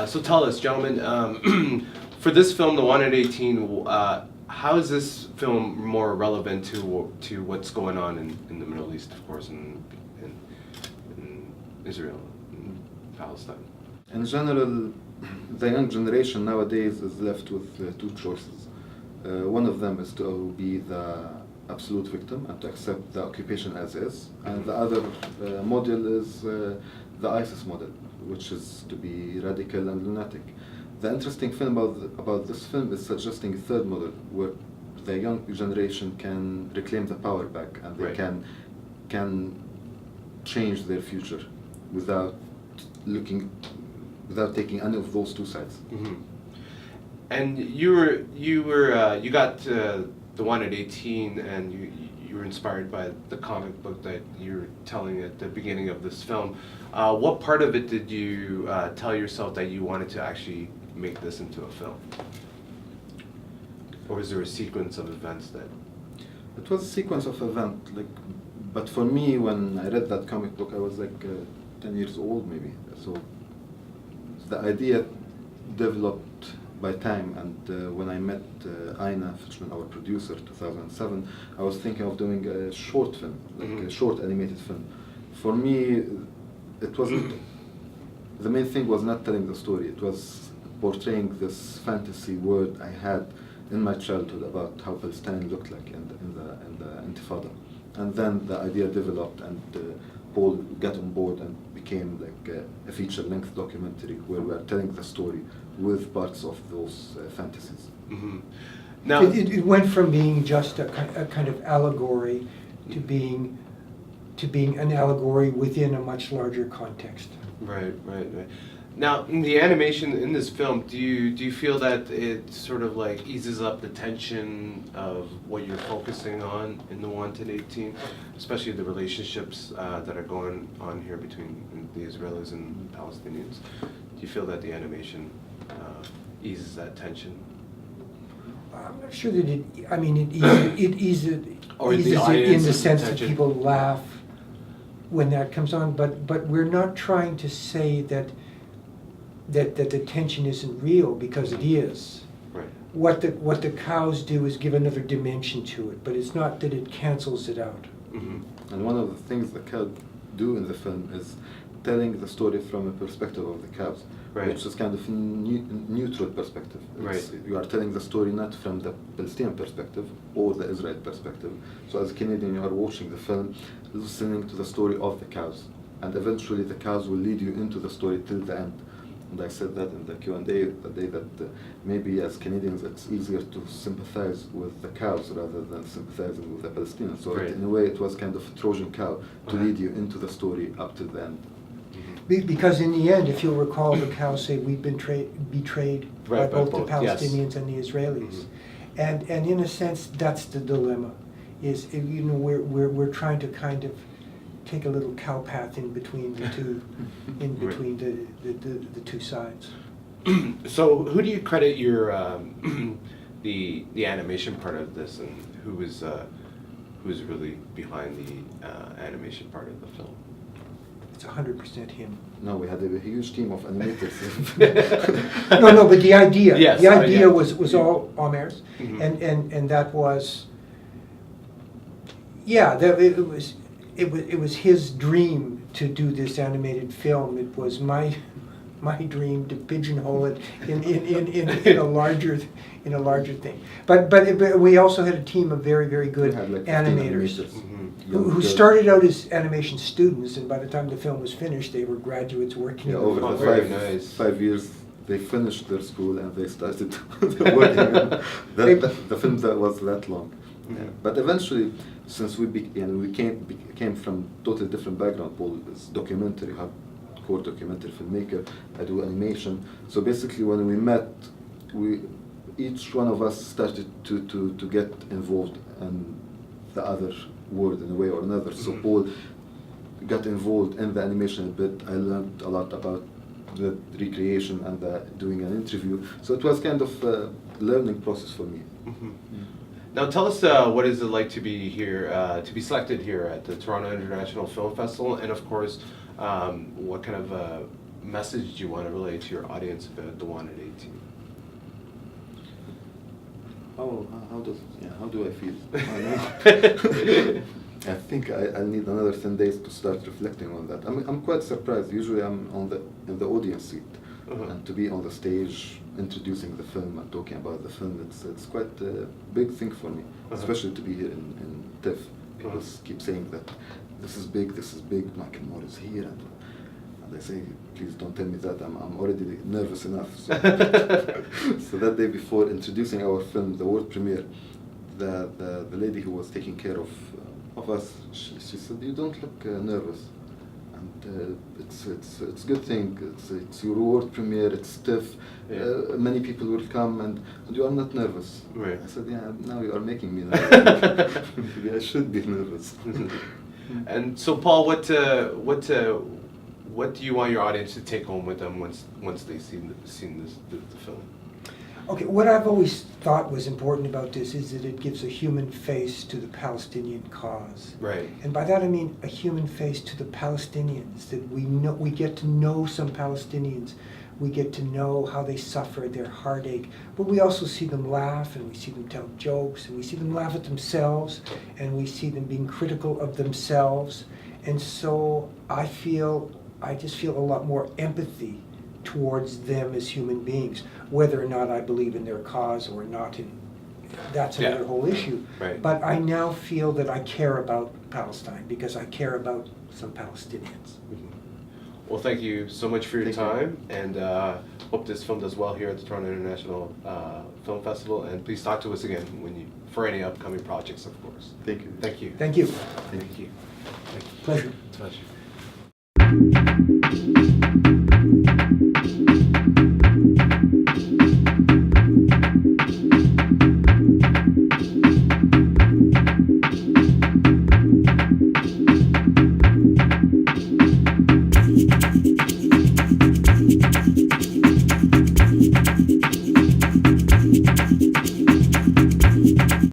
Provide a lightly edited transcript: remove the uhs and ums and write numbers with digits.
So tell us, gentlemen, for this film, The One at 18, how is this film more relevant to what's going on in the Middle East, of course, in Israel, in Palestine? In general, the young generation nowadays is left with two choices. One of them is to be the absolute victim and to accept the occupation as is, and the other model is the ISIS model, which is to be radical and lunatic. The interesting thing about this film is suggesting a third model where the young generation can reclaim the power back and they can change their future without taking any of those two sides. Mm-hmm. And you got The One at 18, and you were inspired by the comic book that you're telling at the beginning of this film. What part of it did you tell yourself that you wanted to actually make this into a film? Or was there a sequence of events that... It was a sequence of events, but for me, when I read that comic book, I was 10 years old maybe. So the idea developed by time, and when I met Aina Fitchman, our producer, 2007, I was thinking of doing a short film, a short animated film. For me, it wasn't, the main thing was not telling the story, it was portraying this fantasy world I had in my childhood about how Palestine looked like in the Intifada. And then the idea developed, and Paul got on board and became a feature-length documentary where we are telling the story with parts of those fantasies. Mm-hmm. Now, it went from being just a kind of allegory to being an allegory within a much larger context. Right. Now, in the animation in this film, do you feel that it sort of eases up the tension of what you're focusing on in The One to 18, especially the relationships that are going on here between the Israelis and Palestinians? Do you feel that the animation eases that tension? I'm not sure that it eases it in the sense that people laugh when that comes on, but we're not trying to say that the tension isn't real, because it is. Right. What the cows do is give another dimension to it, but it's not that it cancels it out. Mm-hmm. And one of the things the cows do in the film is telling the story from a perspective of the cows, which is kind of a neutral perspective. You are telling the story not from the Palestinian perspective or the Israel perspective. So as a Canadian, you are watching the film, listening to the story of the cows, and eventually the cows will lead you into the story till the end. And I said that in the Q&A the day that maybe as Canadians it's easier to sympathize with the cows rather than sympathizing with the Palestinians. So in a way it was kind of a Trojan cow to lead you into the story up to the end. Because in the end, if you'll recall, the cows say we've been betrayed by both the Palestinians and the Israelis. And in a sense, that's the dilemma, is we're trying to kind of take a little cow path in between the two, the two sides. So who do you credit your the animation part of this, and who's really behind the animation part of the film? It's 100% him. No, we had a huge team of animators. no, but the idea, yes, was all Amer's, and that was, it was his dream to do this animated film. It was my dream to pigeonhole it in a larger thing. But we also had a team of very, very good animators. Who started out as animation students, and by the time the film was finished, they were graduates working. Over the 5 years, they finished their school and they started working on the film that was that long. Yeah. But eventually, since we came from totally different background. Paul is documentary, hardcore documentary filmmaker. I do animation. So basically, when we met, each one of us started to get involved in the other world in a way or another. So Paul got involved in the animation a bit. I learned a lot about the recreation and doing an interview. So it was kind of a learning process for me. Now tell us what is it like to be here, to be selected here at the Toronto International Film Festival, and of course, what kind of message do you want to relay to your audience about The Wanted 18? How do I feel? I think I need another 10 days to start reflecting on that. I'm quite surprised. Usually I'm in the audience seat, and to be on the stage introducing the film and talking about the film, it's quite a big thing for me, especially to be here in TIFF. People keep saying that this is big, Michael Moore is here, and I say, please don't tell me that, I'm already nervous enough. So, so that day before introducing our film, the world premiere, the lady who was taking care of us, she said, you don't look nervous. And it's a good thing. It's your world premiere. It's TIFF. Many people will come, and you are not nervous. Right. I said, yeah. Now you are making me nervous. Maybe I should be nervous. And so, Paul, what do you want your audience to take home with them once they've seen the film? Okay, what I've always thought was important about this is that it gives a human face to the Palestinian cause. Right. And by that I mean a human face to the Palestinians, that we get to know some Palestinians. We get to know how they suffer, their heartache, but we also see them laugh, and we see them tell jokes, and we see them laugh at themselves, and we see them being critical of themselves. And so I just feel a lot more empathy towards them as human beings. Whether or not I believe in their cause or not, that's another whole issue. Right. But I now feel that I care about Palestine because I care about some Palestinians. Well, thank you so much for your time, and hope this film does well here at the Toronto International Film Festival. And please talk to us again for any upcoming projects, of course. Thank you. Thank you. Thank you. Thank you. Pleasure. Pleasure.